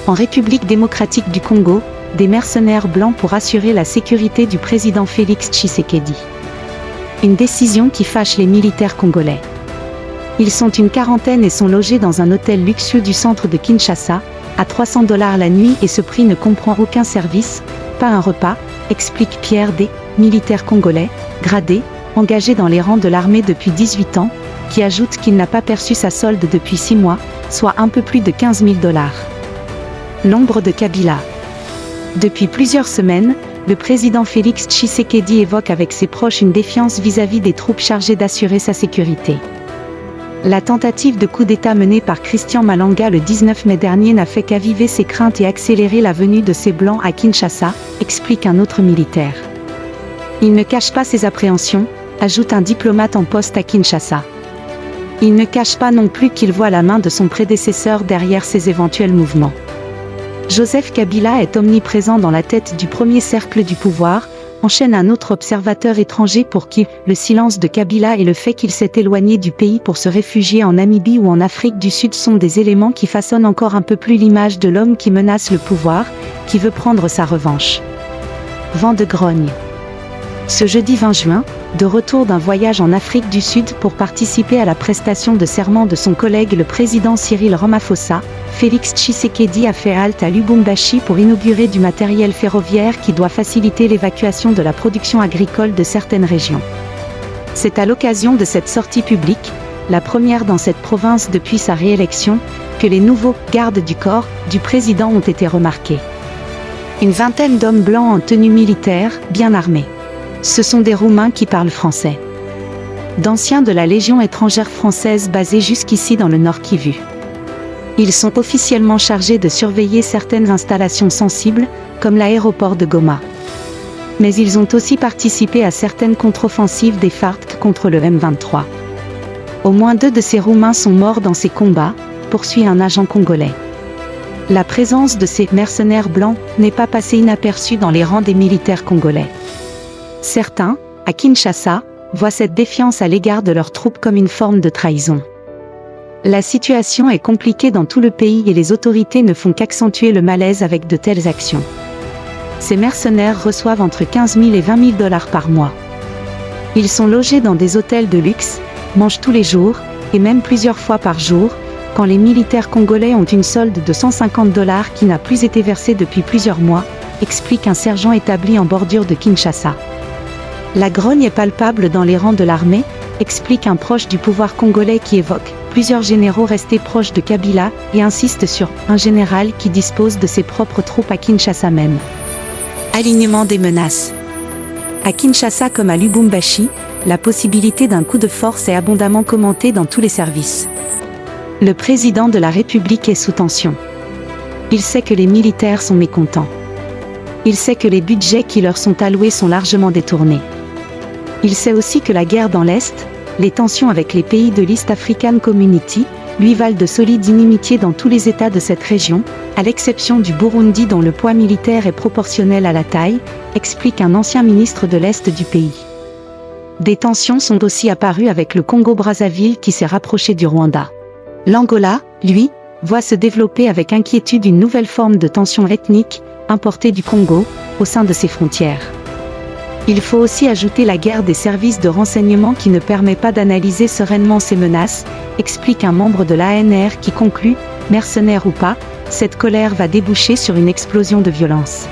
En République démocratique du Congo, des mercenaires blancs pour assurer la sécurité du président Félix Tshisekedi. Une décision qui fâche les militaires congolais. Ils sont une quarantaine et sont logés dans un hôtel luxueux du centre de Kinshasa, à $300 la nuit, et ce prix ne comprend aucun service, pas un repas, explique Pierre D., militaire congolais, gradé, engagé dans les rangs de l'armée depuis 18 ans, qui ajoute qu'il n'a pas perçu sa solde depuis 6 mois, soit un peu plus de $15 000. L'ombre de Kabila. Depuis plusieurs semaines, le président Félix Tshisekedi évoque avec ses proches une défiance vis-à-vis des troupes chargées d'assurer sa sécurité. La tentative de coup d'État menée par Christian Malanga le 19 mai dernier n'a fait qu'aviver ses craintes et accélérer la venue de ces Blancs à Kinshasa, explique un autre militaire. Il ne cache pas ses appréhensions, ajoute un diplomate en poste à Kinshasa. Il ne cache pas non plus qu'il voit la main de son prédécesseur derrière ces éventuels mouvements. Joseph Kabila est omniprésent dans la tête du premier cercle du pouvoir, enchaîne un autre observateur étranger pour qui le silence de Kabila et le fait qu'il s'est éloigné du pays pour se réfugier en Namibie ou en Afrique du Sud sont des éléments qui façonnent encore un peu plus l'image de l'homme qui menace le pouvoir, qui veut prendre sa revanche. Vent de grogne. Ce jeudi 20 juin, de retour d'un voyage en Afrique du Sud pour participer à la prestation de serment de son collègue le président Cyril Ramaphosa, Félix Tshisekedi a fait halte à Lubumbashi pour inaugurer du matériel ferroviaire qui doit faciliter l'évacuation de la production agricole de certaines régions. C'est à l'occasion de cette sortie publique, la première dans cette province depuis sa réélection, que les nouveaux gardes du corps du président ont été remarqués. Une vingtaine d'hommes blancs en tenue militaire, bien armés. Ce sont des Roumains qui parlent français. D'anciens de la Légion étrangère française basés jusqu'ici dans le Nord Kivu. Ils sont officiellement chargés de surveiller certaines installations sensibles, comme l'aéroport de Goma. Mais ils ont aussi participé à certaines contre-offensives des FARC contre le M23. Au moins 2 de ces Roumains sont morts dans ces combats, poursuit un agent congolais. La présence de ces mercenaires blancs n'est pas passée inaperçue dans les rangs des militaires congolais. Certains, à Kinshasa, voient cette défiance à l'égard de leurs troupes comme une forme de trahison. La situation est compliquée dans tout le pays et les autorités ne font qu'accentuer le malaise avec de telles actions. Ces mercenaires reçoivent entre 15 000 et 20 000 $ par mois. Ils sont logés dans des hôtels de luxe, mangent tous les jours, et même plusieurs fois par jour, quand les militaires congolais ont une solde de $150 qui n'a plus été versée depuis plusieurs mois, explique un sergent établi en bordure de Kinshasa. La grogne est palpable dans les rangs de l'armée, explique un proche du pouvoir congolais qui évoque plusieurs généraux restés proches de Kabila et insiste sur un général qui dispose de ses propres troupes à Kinshasa même. Alignement des menaces. À Kinshasa comme à Lubumbashi, la possibilité d'un coup de force est abondamment commentée dans tous les services. Le président de la République est sous tension. Il sait que les militaires sont mécontents. Il sait que les budgets qui leur sont alloués sont largement détournés. Il sait aussi que la guerre dans l'Est, les tensions avec les pays de l'East African Community, lui valent de solides inimitiés dans tous les États de cette région, à l'exception du Burundi dont le poids militaire est proportionnel à la taille, explique un ancien ministre de l'Est du pays. Des tensions sont aussi apparues avec le Congo-Brazzaville qui s'est rapproché du Rwanda. L'Angola, lui, voit se développer avec inquiétude une nouvelle forme de tension ethnique, importée du Congo, au sein de ses frontières. Il faut aussi ajouter la guerre des services de renseignement qui ne permet pas d'analyser sereinement ces menaces, explique un membre de l'ANR qui conclut, mercenaires ou pas, cette colère va déboucher sur une explosion de violence.